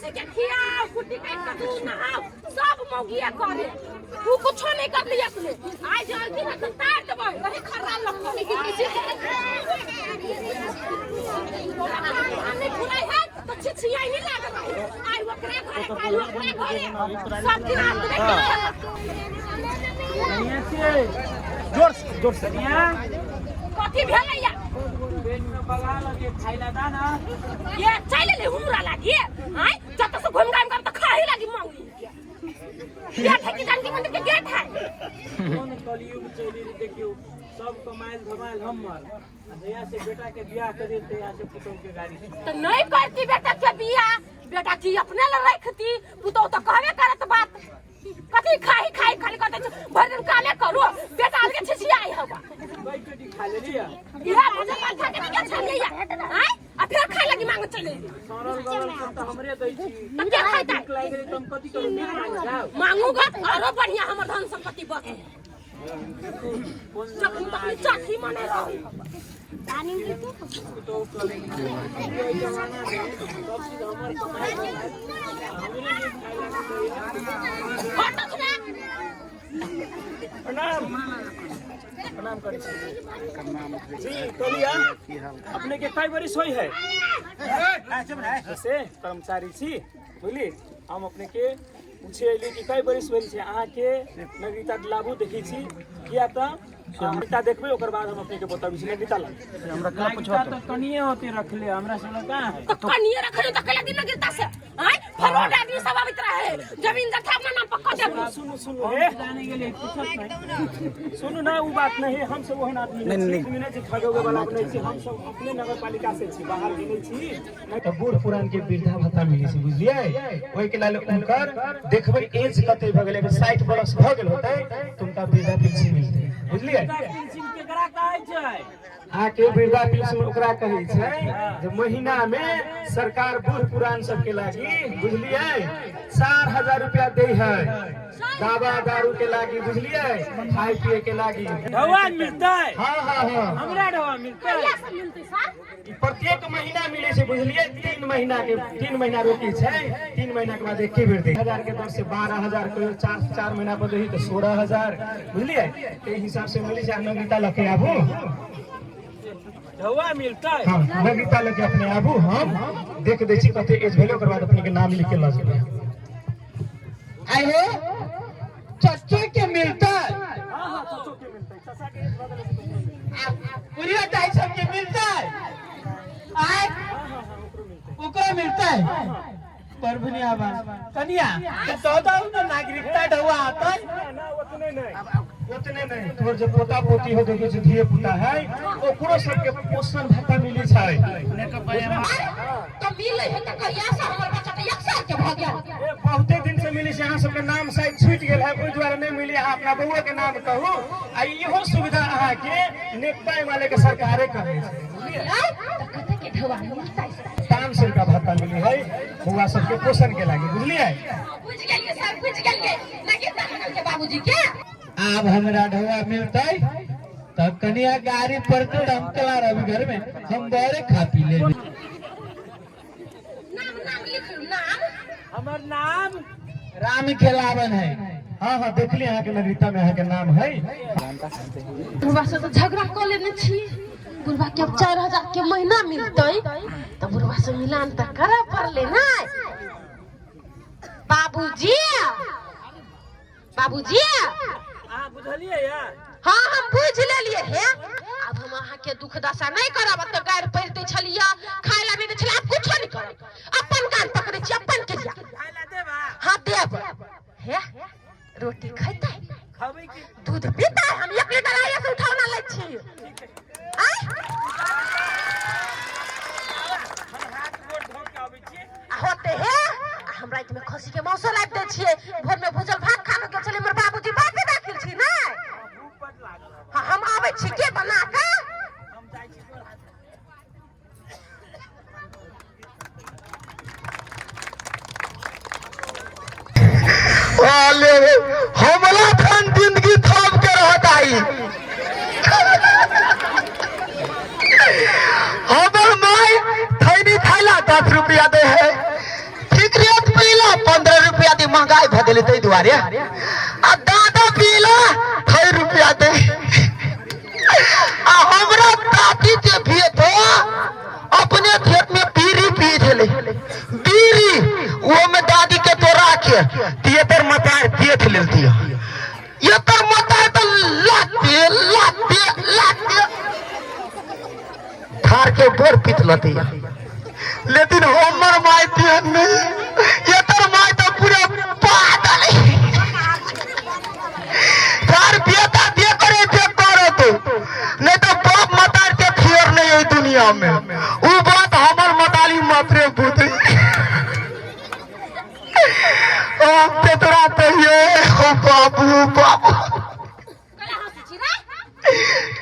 मौगी के खियाओ कुटी काट के दूध नहाओ सब मौगिया करे तू कुछ नहीं कर लिया तूने आज जल्दी ना तार देबो नहीं खराब लगतो नहीं किसी हमने खुलाई है तो छिछिया नहीं लागत आई ओकरे घरे काल ओकरे घरे सब दिन आप जोर से कथी भेलैया बेन में बगा लगे खाइला दाना ये चले ले हमरा लागी हाय जत से घूम घाम कर त खाही लागी मौगी ये ठेकी जानकी मंदिर के गेट है कौन कलयुग चली देखियो सब कमाइल धमाइल हमर जया से बेटा के बियाह कर देते यहाँ से पुतौ के गाड़ी तो नहीं करती बेटा के बियाह बेटा की अपने ल रखती पुतौ तो कहबे करत बात कथी खाही खाही खाली कहते भर दिन काले करू बेटा अलगे छिछिया आई हवा कई पेटी खा ले लिया इहा भजन माथा के क्या छन लिया हाय आ फिर खाई लगी मांग चले सरल गरल सब त हमरे दै छी तो क्या खाइता लागे तुम कथि करू मीट मांग जाओ मांगूगा आरो बढ़िया हमर धन संपत्ति बचे कौन चाची मने रही पुतौ करे ये जमाना में सब चीज हमर कमाई हमरे लिए खाइला प्रणाम प्रणाम करी जी कलिया अपने के कई बरिस होई है से कर्मचारी छी बुझली हम अपने के पूछे अइली कि कई बरिस होई छै अहाँ के नागरिकता लाभो देखै छी किया त नागरिकता देखबे ओकर बाद हम अपने के बताबै छी नागरिकता ला हमरा का पूछो त कनिए होते रखले हमरा से का है तो कनिए रखले तो कला दिन नागरिकता से हाय फरोड आदमी सब आवित रहे जमीन जगह अपना नाम पक्का दे सुनो सुनो हे जाने के लिए पूछत नहीं सुनो ना वो बात नहीं हम सब ओहन आदमी नहीं छी ठगोगे वाला नहीं छी हम सब अपने नगरपालिका से छी बाहर गेलै छी तो बूढ़ पुरान के वृद्धा भत्ता मिली से बुझलिए ओइ के लेल उनकर देखबै एज कते भ गेलै 60 बरस भ गेल होतै तुमका वृद्धा पेंशन मिलतै बुझलिए पेंशन केकरा कहै छै आके वृद्धा पेंशन ओकरा कहै छै जे महीना में सरकार बूढ़ पुरान सब के लागी बुझलिए 4000 रुपया दै है दवा दारू के लागी बुझलिए खाए पिए के लागी दवा मिलतै हां हां हां हमरा दवा मिलतै मिलते सर प्रत्येक महीना मिले से बुझलिए 3 महीना रोकी छै 3 महीना के बाद एके बेर दे 1000 के दर से 12000 को 4 महीना पर दही तो 16000 बुझलिए के हिसाब से मिली से नागरिकता लके आबू दवा मिलतै हां नागरिकता लके अपने आबू हम देख दै छी कते एज भेले ओकर बाद अपने के नाम लिख के ल जेबै आई हो चच्चो के मिलता हां हां चचो के मिलतै चचा के एज बदले से पूरी टाइप सब के मिलता है आय ओकरा मिलता है पर भनिया बा कनिया तो ना नागरिकता ढवा आता ना उतने नहीं तोर जे पोता पोती हो देखै छै धिये पुता है ओकरो सब के पोषण भत्ता मिलै छै तो मिले है त कहिया से हमर बच्चा के 1 साल के भ गया ए बहुते दिन से मिलै छै अहाँ सब के नाम शायद छूट गेल है ओइ द्वारा नहीं मिली अहाँ अपना बउआ के नाम कहू आ इहो सुविधा अहाँ के नेकपाई वाले के सरकारे करे छै बुझलिए त कते के ढवा मिलता है 500 रुपया भत्ता मिली है बउआ सब के पोषण के लागी बुझलिए बुझ गेलिए सब बुझ गेलिए नागरिकता बनल के बाबूजी के अब हमरा ढवा मिलता है तब कनिया गाड़ी पर के हम चला रहे घर में हम बड़े खा पी ले नाम लिख नाम हमर नाम राम खेलावन है हाँ हाँ देख ली यहाँ के नागरिकता में यहाँ के नाम है बुढ़वा से तो झगड़ा कर लेने छी बुढ़वा के अब 4000 के महीना मिलतै तो बुढ़वा से मिलान त करे पड़ले ना बाबूजी बाबूजी अहाँ बुझलिए या हाँ हम बुझ लेलिए है अब हम अहाँ के दुख दशा नहीं करब त गायर पहिरते छलिया खाय ला नहीं छलिया कुछ नहीं करब अपन कान पकड़े छी अपन के लिया खाइला देबा हां देब है रोटी खैते खाबै की दूध पीता है हम 1 लीटर आया से उठावना ले छी आय हम हाथ गोड़ धो के आबै छी होते है हम रात में खसी के मौसो लाग दे छिए भोर में भूजल भात खा के चले हमर बाबूजी बाते दाखिल छी ना भूख बड लागल हां हम आबै छी के बना के हम जाइ छी तोर हाथ वाले हमला खान जिंदगी थाम के रहत आई हमर माई थैनी थैला 10 रुपया दे है फिक्रियत महंगाई भदले तै दुआरे आ दादा पीला 1 रुपया दे आ हमरा दादी जे भी तो अपने खेत में बीड़ी पी थले बीड़ी वो में दादी के तो राखे थिएटर मतार देख लेती ये तर मतार तो लाते थार के बोर पीत लती लेकिन हमर माई दियन नहीं ये तर माई तो पूरा पागल थार बेटा दे करे थे करो तो नहीं तो बाप मतार के फिर नहीं है दुनिया में वो बात हमर मताली मात्रे बुद्धि अब तेरा तो ये हो बाबू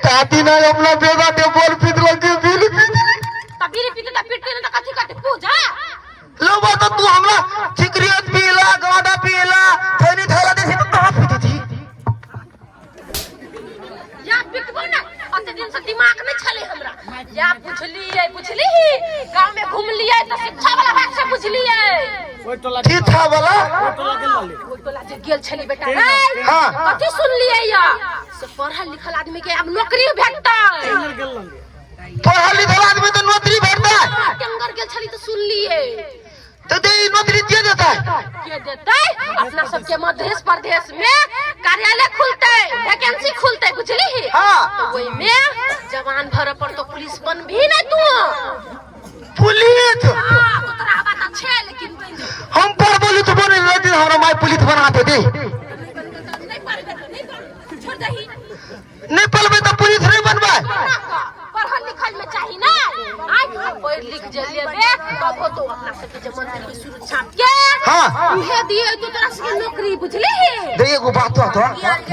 ताती ना अपना बेटा के बोल पीत लगे बीड़ी पीते तो पीते ना कथी करते पूजा लो बात तू हमरा सिगरेट पीला गाड़ा पीला थैली थैला देसी तो कहां पीती थी या पिटबो ना अते दिन से दिमाग में छले हमरा या पूछली गांव में घूम लिए तो शिक्षा वाला बात से पूछलिए ओइ टोला शिक्षा वाला ओइ टोला जे गेल छली बेटा रे हां कथी सुन लिए या से पढ़ल लिखल आदमी के अब नौकरी भेटता पढ़ल लिखल आदमी तो नौकरी भेटता है टेंगर गेल छली तो सुन लिए तो दे नौकरी दे देता है के देते अपना सबके मध्य प्रदेश में कार्यालय खुलते वैकेंसी खुलते बुझली हां तो वही में जवान भर पर तो पुलिस बन भी नहीं तू पुलिस तो तोरा बात अच्छे लेकिन हम पर बोली तो बोले लेकिन हमारा माई पुलिस बनाते थे छोड़ दही नहीं पलबे तो पुलिस नहीं बनबा पढ़ल लिखल में चाहिए ना आज पढ़ लिख जलेबे तब तो अपना सबके जे मंत्री की सुरक्षा के हां उहे दिए तो तोरा से नौकरी बुझली दे एगो बात तो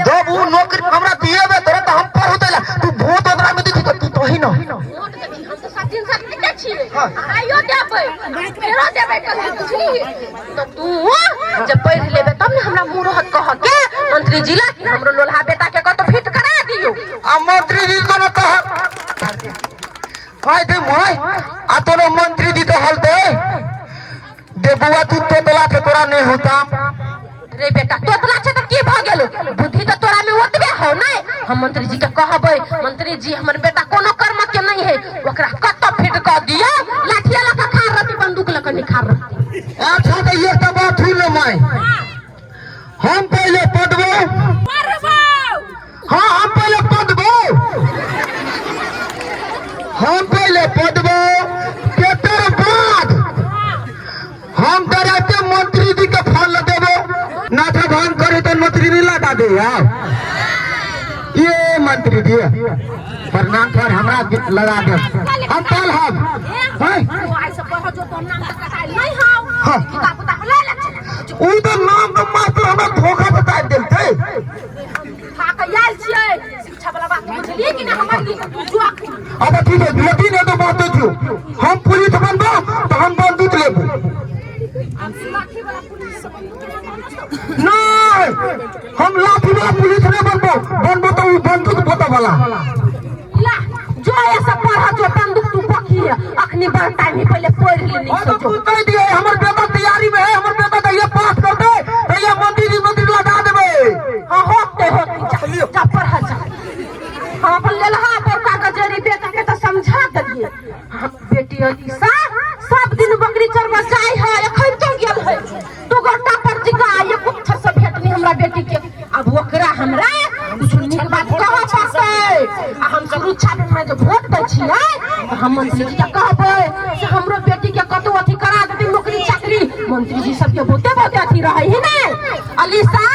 जब वो नौकरी हमरा दिए बे तोरा तो हम पर होतला तू वोट ओकरा में दिखी तू तो ही ना वोट देबी हम तो 7 दिन से नहीं छिए आइयो देबे फेरो देबे कल बुझली तो तू जब पढ़ लेबे तब ने हमरा मुंह रहत कह के मंत्री जिला की हमरो लोलहा बेटा के कतो फिट करा दियो आ मंत्री जी को न कह हाय दे मोय आ तोरो मंत्री जी तो हलते दे बुआ तू तोतला के तोरा नहीं होता रे बेटा तोतला छे त की भ गेलो बुद्धि तो तोरा में ओतबे हो नहीं हम मंत्री जी के कहबै मंत्री जी हमर बेटा कोनो कर्म के नहीं है ओकरा कत फिट क दियो लाठिया लका खार रहती बंदूक लका नहीं खार रहती अच्छा तो ये तो बात हुई न माय हम पहले पढ़बो मारबो हां हम पहले पढ़बो केतर बाद हम तोरा के मंत्री जी के फोन देबो नाथा भान करे तो मंत्री नहीं लगा दे यार ये मंत्री जी प्रणाम सर हमरा लगा दे हम कल हम आई से पढ़ जो तो नाम तक कटाई नहीं हां किताब किताब ले ले उ तो नाम तो मात्र हमरा धोखा बता देलते खा के आयल छियै शिक्षा वाला बात बुझलिए कि ना हमर लिए तू जुआ अब ठीक है लेकिन ये तो बात थी हम पुलिस बनबो तो हम बंदूक लेबो लाठी वाला पुलिस से नहीं हम लाठी वाला पुलिस नहीं बनबो तो बंदूक पता वाला ला जो ऐसा पढ़ा जो बंदूक तू पकी अखनी बड़ टाइम ही पहले पढ़ ले नहीं तो तू कह दिए हमर बेटा तैयारी में है हमर बेटा तो ये पास कर दे तो ये मंत्री लगा देबे हां होते जा पढ़ा जा हम अपन लेलहा पर कागजरी बेटा के तो समझा दलिए बेटी अलीसा सब दिन बकरी चरवा जाय है एखन तो गेल है तू गोटा पर जिगा ये कुछ से भेटनी हमरा बेटी के अब ओकरा हमरा कुछ निक बात कह पासे आ हम सुरक्षा में जो वोट दै छियै हम मंत्री जी के कहबै से हमरो बेटी के कतो अथी करा देती नौकरी चाकरी मंत्री जी सब के बहुते अथी रहै है ने अलीसा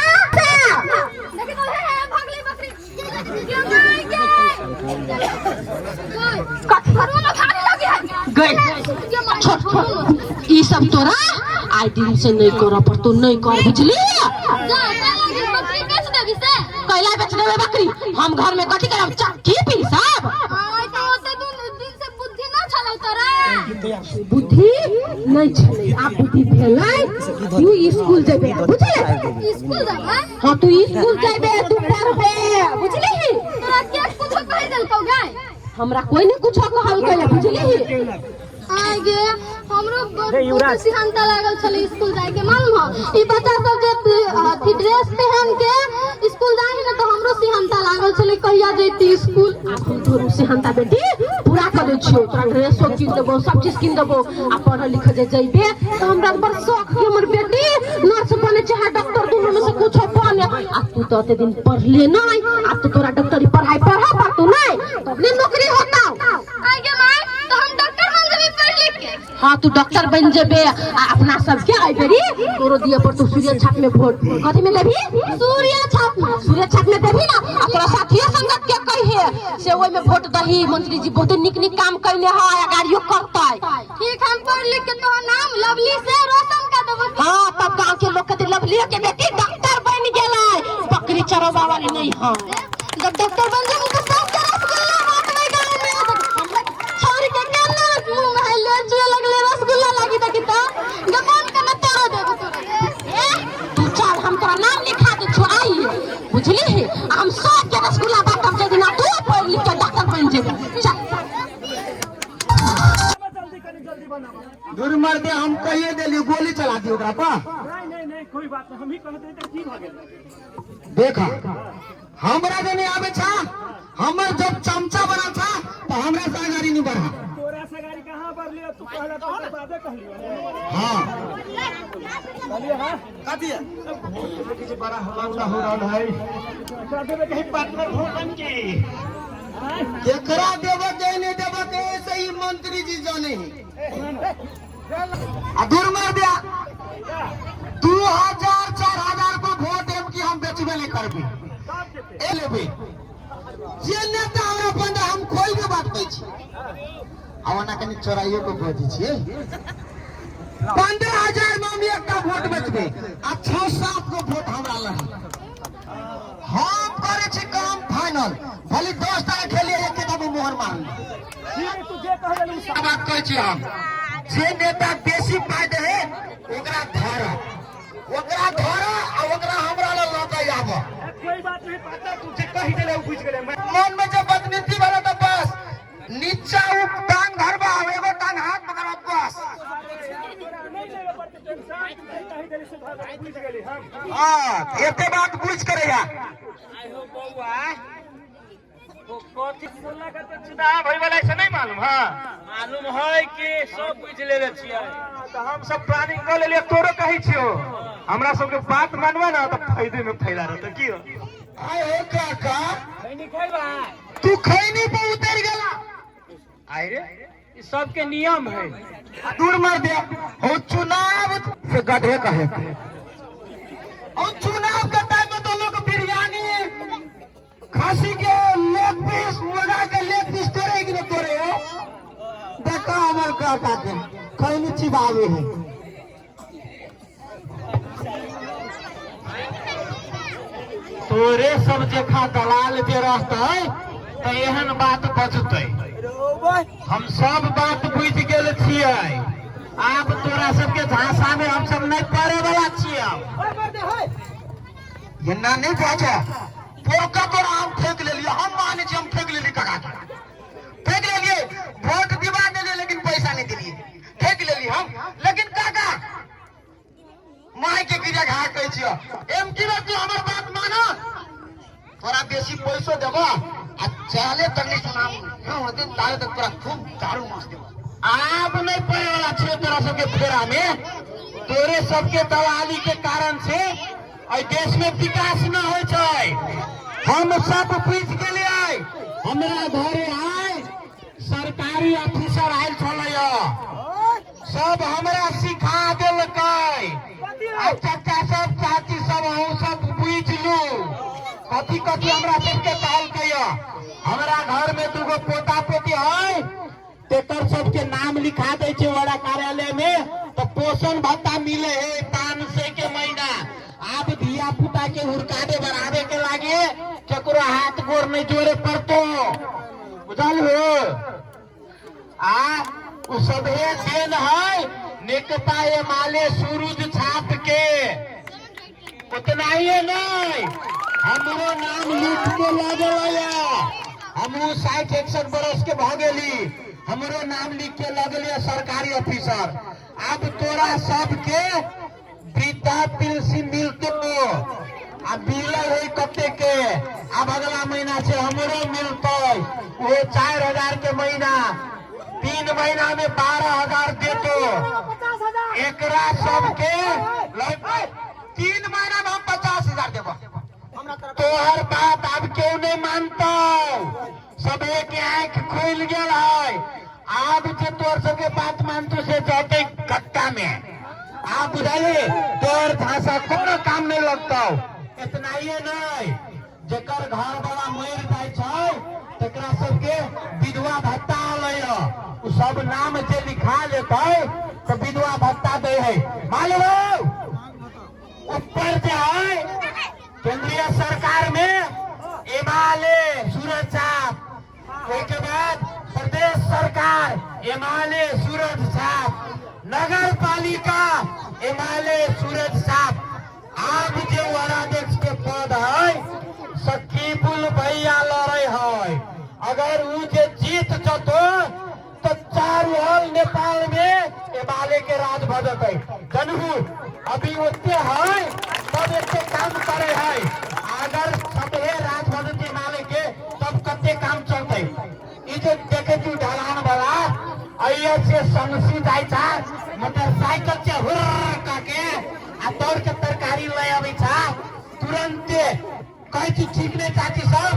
ई सब तोरा आई दिन से नहीं कर पर तू नहीं कर बुझली कैला बेच देबे बकरी हम घर में कथी करब की पी सब बुद्धि नहीं छले आप बुद्धि भेलै तू स्कूल जेबे बुझले स्कूल जेबे हां तू स्कूल जेबे तू पढ़बे बुझली तोरा के कुछ कह देलकौ गाय हमरा कोई नहीं कुछ कहल कैला बुझली गे हमरो रे युवराज। सिहानता लागल छले स्कूल जाए के मालूम हो ई बच्चा सब जे अथी ड्रेस पहन के स्कूल जाए ना तो हमरो सिहानता लागल छले कहिया जैती स्कूल अब हम तोर सिहानता बेटी पूरा कर दै छियो तोरा ड्रेसो कीन देबो सब चीज कीन देबो आ पढ़ लिख जे जइबे तो हमरा बड़ शौक है हमर बेटी नर्स बने चाहे डॉक्टर दोनों में से कुछ बने आ तू तो अते दिन पढ़ले नहीं अब तो तोरा डॉक्टरी पढ़ाई पढ़ा पर तू नहीं तबले नौकरी होता आगे माय तो हम डॉक्टर बन जेबे पढ़ लिख के हाँ तू डॉक्टर बन जेबे आ अपना सबके आई बेरी तोरो दिए पर तू सूर्य छाप में वोट कथी में देबी सूर्य छाप में देबी ना आ तोरा साथिया संगत के कहिए से ओइ में वोट दही मंत्री जी बहुत निक निक काम कइले है आ गाड़ियो करतै ठीक हम पढ़ लिख के तो नाम लवली से रोशन कर देबो हाँ तब गांव के लोग के लवली के बेटी डॉक्टर बन गेलै बकरी चरवा वाली नहीं है जब डॉक्टर बन जेबू तो सब के रसगुल्ला हाथ में गांव में छोरी के केना मुंह में हेलो जुए लगले रसगुल्ला लागी त किता गमन के न तोड़ देबू तोरा तू चल हम तोरा नाम लिखा दे छु आई बुझली हम सब के रसगुल्ला बाटब जे दिना तू पढ़ लिख के डॉक्टर बन जेबू चल दूर मर दे हम कहिए देली गोली चला दी ओकरा पर नहीं कोई बात नहीं हम ही कहते तो की भ गेल देखा हमरा जने आवे छा हमर जब चमचा बना था तो हमरा सागारी नहीं बढ़ा तोरा सगारी कहां पर लिया तू पहला तो बादे कहलियो हाँ कहलियो हां का दिया किसी बड़ा हल्ला हो रहा है कहते तो कहीं पार्टनर भोटन की केकरा देबो के नहीं देबो के ऐसे ही मंत्री जी जाने ही दूर मार दिया 2000 4000 को वोट देब की हम बेचबे नहीं करबे ए लेबे जे नेता हमरा बंदा हम खोल के बात कहै छी आवना कनी चोराइयो को भेज छी 15000 में हम एकटा वोट बेचबे आ 6-7 को वोट हमरा लही हम करे छी काम फाइनल भले 10 टा खेलिए एक किताब मोहर मार तू जे कहले उ बात कहै छी हम जे नेता बेसी पाइ दे है ओकरा धर आ ओकरा हमरा ल लकै आब कोई बात नहीं पता तू जे कहि देले उ बुझ गेले मन में जब बदनीति वाला तो बस नीचा उ टांग धरबा एगो टांग हाथ पकड़ब बस नहीं लेवे पड़ते टेंशन कहि देले से बुझ गेली हम हां एते बात बुझ करे या आई हो बौआ वो कथि बोलला का तो चुनाव होय वाला से नहीं मालूम हां मालूम है कि सब बुझ लेले छियै तो हम सब प्लानिंग कर लेलिए तोरो कहि छियो हमरा सब के बात मानवा ना तो फायदे में फैला रहत की हो आय हो काका नहीं खैबा तू खैनी पे उतर गेला आई रे ई सब के नियम है दूर मार दे हो चुनाव से गधे कहे और चुनाव के टाइम में तो लोग बिरयानी खांसी के लेग पीस मुर्गा के लेग पीस तोड़े कि न तोड़े हो देखा हमर काका के खैनी चिबावे है तोरे सब जेखा दलाल जे रहते तो एहन बात बचते हम सब बात बुझ गेल छियै आप तोरा सबके झांसा में हम सब नहीं पड़े वाला छियै एना नहीं पहुंचा पोका तोरा हम फेंक लेलिए हम माने छी हम फेंक लेलिए काका फेंक लेलिए वोट दिवा देलिए लेकिन पैसा नहीं दिलिए फेंक लेलिए हम लेकिन काका माई के गिरा घाट कहै छियै एम की बात तू हमर बात मानो तोरा बेसी पैसो देबो आ चले तनी सुनाम न होते ताले तक तोरा खूब दारू मास देबो आब नहीं पड़े वाला छै तोरा सबके फेरा में तोरे सबके दलाली के कारण से आई देश में विकास न होय छै हम सब पूछ के लिए हमरा घरे आए सरकारी ऑफिसर आयल छलैया सब हमरा सिखा देलकै आ चाचा सब चाची सब हम सब पूछ लू कथी कथी हमरा सबके कहलकै हमरा घर में दूगो पोता पोती है तेकर सबके नाम लिखा दे छै बड़ा कार्यालय में तो पोषण भत्ता मिले है 500 के महीना आप धिया पुता के हुरकादे बढ़ावे के लागे केकरो हाथ गोर नहीं जोड़े पड़तो बुझल हो आ उ सबे देन है नेकता ये माले सूरज छाप के उतना ही नहीं हमरो नाम लिख के लगे हमू 60-61 बरस के भ गेली हमरो नाम लिख के लगले सरकारी ऑफिसर। अब तोरा सबके वृद्धा पेंशन मिलतो, अब बिल है कते के, अब अगला महीना से हमरो मिलते वो 4000 के महीना, 3 महीना में 12,000 देतो। एकरा सबके 3 महीना में हम 50,000 देबो। तोहर बात अब क्यों नहीं मानता? सबे के आंख खुल गया है। अब जे तोर सबके बात मानतो से जाते कट्टा में। आप बुझाइए तोर भाषा कोनो काम नहीं लगता। इतना ही नहीं, जेकर घर वाला मर जाए तकरा सबके विधवा भत्ता आलय, उ सब नाम जे लिखा लेते तो विधवा भत्ता दे है। मान लो ऊपर जे है केंद्रीय सरकार में एमएलए सूरज साहब, के बाद प्रदेश सरकार एमएलए सूरज साहब, नगर पालिका एमएलए सूरज साहब। अब जो वराध्यक्ष के पद है सकीबुल भैया लड़े है। अगर उ जे जीत जतो तो चारू नेपाल में एमएलए के राज भजते जनहू। अभी ओते है तब एते काम करे है। अगर सबे राज भजते एमएलए के तब कते काम चलते। ई जे देखे तू ढलान वाला अइया से संगसी जाय छा मोटरसाइकिल से हुर्र काके आ दौड़ के तरकारी ले आवे छा तुरंत कहे छी ठीक नहीं चाची सब।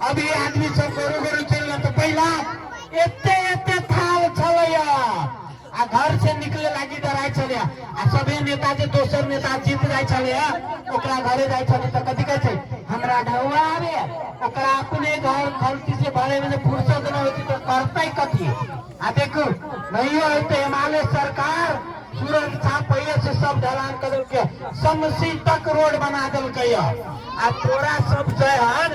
अभी आदमी सब गोरू गोरू चल तो पहला एते थाल छलैया आ घर से निकले लागी डराय छले आ सबे नेता जे दोसर नेता जीत जाय छले ओकरा घरे जाय छले त कथि कहै छै हमरा ढौआ आवे ओकरा अपने घर गलती से भरे में फुर्सत न होती तो करतै कथि। आ देखो नहीं है तो हिमालय सरकार सूरज साहब पहले से सब ढलान कर के समसी तक रोड बना दिल के। आ तोरा सब जहन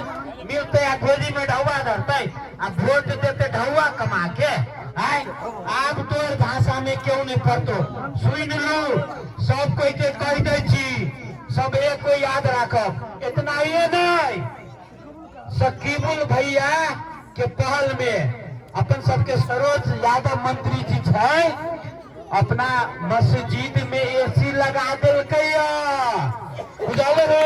मिलते आ गोदी में ढौआ धरते आ वोट देते ढौआ कमा के है। अब तोर भाषा में क्यों नहीं पढ़तो सुन लो सब कोई के कह दे छी सब एक को याद रखब। इतना ये नहीं सकीबुल भैया के पहल में अपन सबके सरोज यादव मंत्री जी है अपना मस्जिद में एसी लगा दिल बुझावे हो।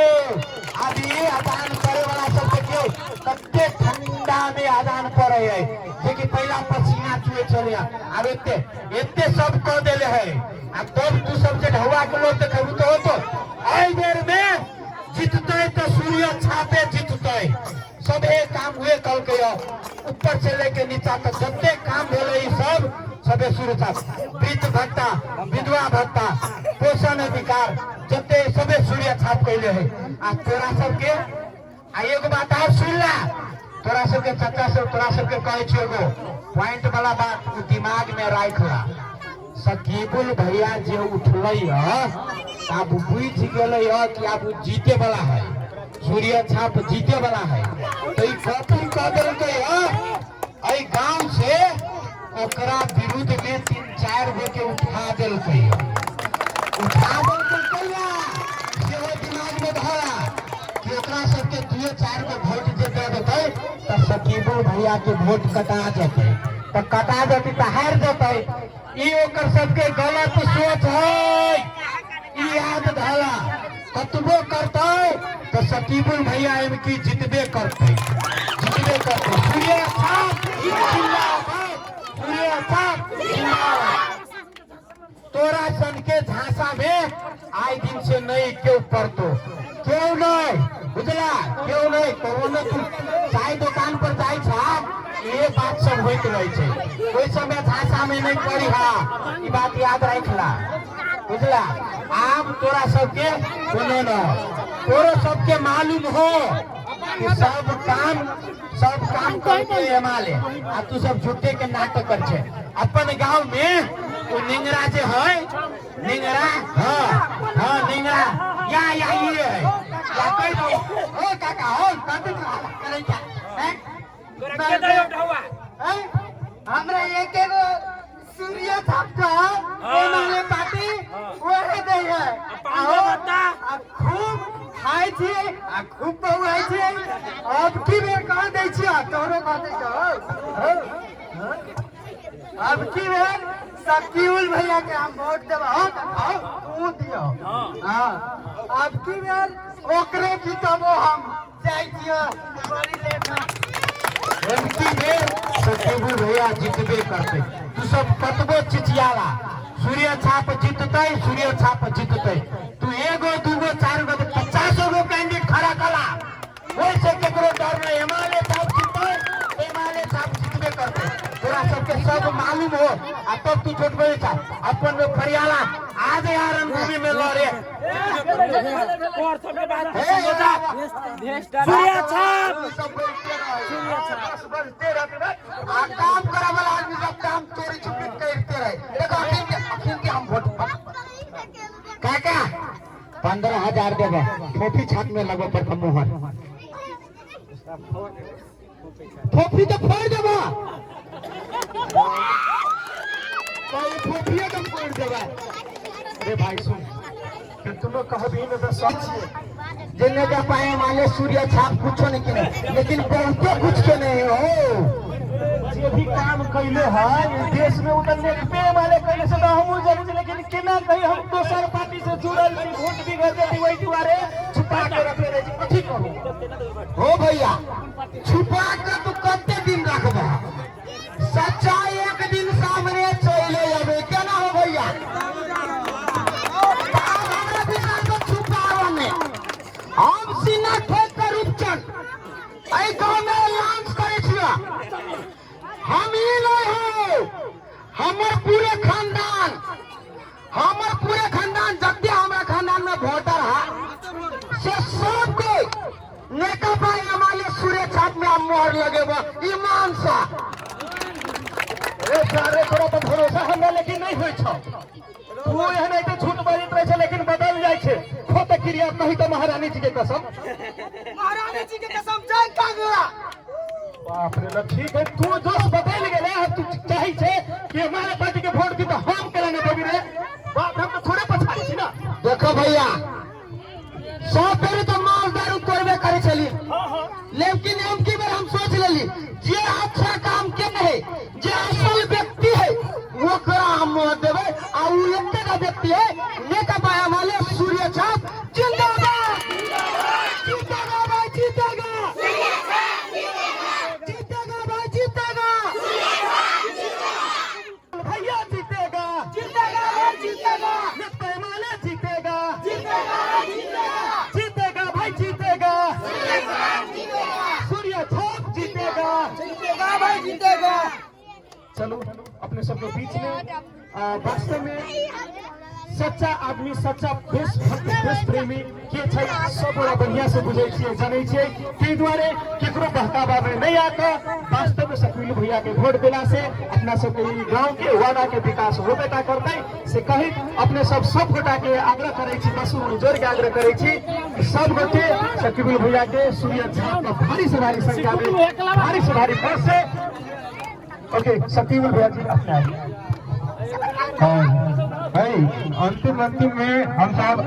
अभी अदान करे वाला सब देखियो कते ठंडा में अदान पड़े है जेकि पहला पसीना चुए चले अब एते सब कह देले है। अब तब तू सब जे ढौआ के लोग देखबू तो आई बेर में जीतते तो सूर्य छापे जीतते सबे काम हुए कल के ऊपर से लेके नीचा तक जते काम भेले सब सबे शुरू था। वृद्ध भत्ता, विधवा भत्ता, पोषण अधिकार जते सबे सूर्य छाप कैले है। आ तोरा सबके आ एगो बात और सुन ला तोरा सबके चाचा सब तोरा सबके कहे छी एगो पॉइंट वाला बात तू दिमाग में राख ला। सकीबुल भैया जे उठलै अब बुझ गेलै कि अब जीते वाला है सूर्य छाप जीते वाला है। तो ई कथी कह देलकै एहि गांव से ओकरा विरुद्ध में 3-4 गो के उठा देलकै कहिया सेहो दिमाग में धरा कि ओकरा सबके 2-4 गो वोट जे दे देतै तो सकीबुल भैया के वोट कटा जेतै तो कटा जेतै तो हार जेतै। ई ओकर सबके गलत सोच है ई याद धरा। कतबो करते तो सकीबुल भैया इनकी जितबे करते सूर्य छाप सूर्य छाप। तोरा सन के झांसा में आए दिन से नहीं क्यों पड़तो क्यों नहीं बुझला क्यों नहीं कोरोना तू चाय दुकान पर जाए छा ये बात सब होते रहे छे कोई समय झांसा में नहीं पड़ी। हाँ ये बात याद रखला बुझला। आप तोरा सबके सुनो न तोरो सबके मालूम हो कि सब काम करते हिमालय आ तू सब झूठे के नाटक कर छे। अपन गांव में वो निंगरा जे है निंगरा हाँ निंगरा या ये है या कोई ओ काका हो कते करे क्या हैं तोरा के दयो ढौआ हैं हमरा एक एगो सूर्य छाप का एमएलए पार्टी ओहे दे है पांडे बता खूब खाई छी आ खूब बहुआई छी। अब की बेर कह दै छी तोरो कह दै छ की बेर शकील भैया के हम वोट देब। तू दियो। हाँ अब की बेर ओकरे जीतबो हम जाय छियो बड़ी लेखा। एमकी में शकील भैया जीतबे करते। तू सब कतबो चिचियाला सूर्य छाप जीतते, सूर्य छाप जीतते। तू एगो दूगो चार गो 50 गो कैंडिडेट खड़ा कला वैसे केकरो डर नहीं। एमएलए साहब जीतते, एमएलए साहब जीतबे करते। तोरा सबके सब मालूम हो आ तब तू छोटबे था अपन में फरियाला आज यार रणभूमि में लड़े। सूर्य छाप बजते रहते आ काम करे वाला आदमी सब काम चोरी छुपी करते रहे। देखो अखिन के हम वोट काका 15,000 देबो फोफी छाप में लगो पर मोहर फोफी तो फोड़ देबो फोफिए तो फोड़ देबो। अरे भाई सुन कि तुम लोग कहबी न तो सच जिन्ने का पाए माले सूर्य छाप कुछ नहीं किने लेकिन बहुते कुछ के नहीं हो जे भी काम कैले है देश में उधर नेकपे वाले कैले से तो हम जरूर लेकिन केना कहीं हम दोसर पार्टी से जुड़ल छी वोट भी कर देती वही दुआरे छुपा के रखे रहे छी। ठीक हो भैया छुपा के तू कते दिन रखबा सच्चाई एक दिन सामने चले जाबे केना हो भैया। हमरा बिना तो छुपावा में हम सीना ठोक कर रूपचंद आई गांव में लॉन्च करे छिया। हम ही नहीं हो हमर पूरे खानदान जते हमारा खानदान में वोटर है से सब कोई नेकपा एमएलए सूर्य छाप में हम मोहर लगेबा ईमान सा। सारे तोरा तो भरोसा हमरा लेकिन नहीं होय छ। तू एहन नहीं तो झूठ बाजित रहे छ लेकिन बदल जाय छे। खोत क्रिया कही तो महारानी जी के कसम जाय कागरा बाप रे। ठीक है तू दोस्त बदल गेले अब तू चाही छे कि हमारे पार्टी के वोट दी तो हम कराने देबी रे बाप। हम तो थोड़े पछाड़ी छी ना। देखो भैया सब बेर तो माल दारू तोड़बे करे छली लेकिन हम की बार हम सोच लेली जे अच्छा काम के नहीं जे असल व्यक्ति है वो करा हम वोट देबे। आ उ एकटा व्यक्ति है नेकपा वाले सूर्य छाप जिंदाबाद जीतेगा भाई जीतेगा जीतेगा भाई जीतेगा भैया जीतेगा जीतेगा भाई जीतेगा नेता वाले जीतेगा जीतेगा भाई जीतेगा सूर्य छाप जीतेगा भाई जीतेगा। चलो अपने सबके बीच में वास्तव में सच्चा आदमी सच्चा देश प्रेमी के छै सब बड़ा बढ़िया से बुझे छिए जाने छिए ताहि दुआरे केकरो बहकावा में नहीं आके वास्तव में शकील भैया के वोट देला से अपना सब गांव के वादा के विकास होबे ता करते से कही अपने सब गोटा के आग्रह करे छी बसु जोर के आग्रह करे छी सब गोटे शकील भैया के सूर्य छाप में भारी से भारी संख्या में भारी से भारी वोट से ओके शकील भैया जी अपने भाई अंतिम में हम सब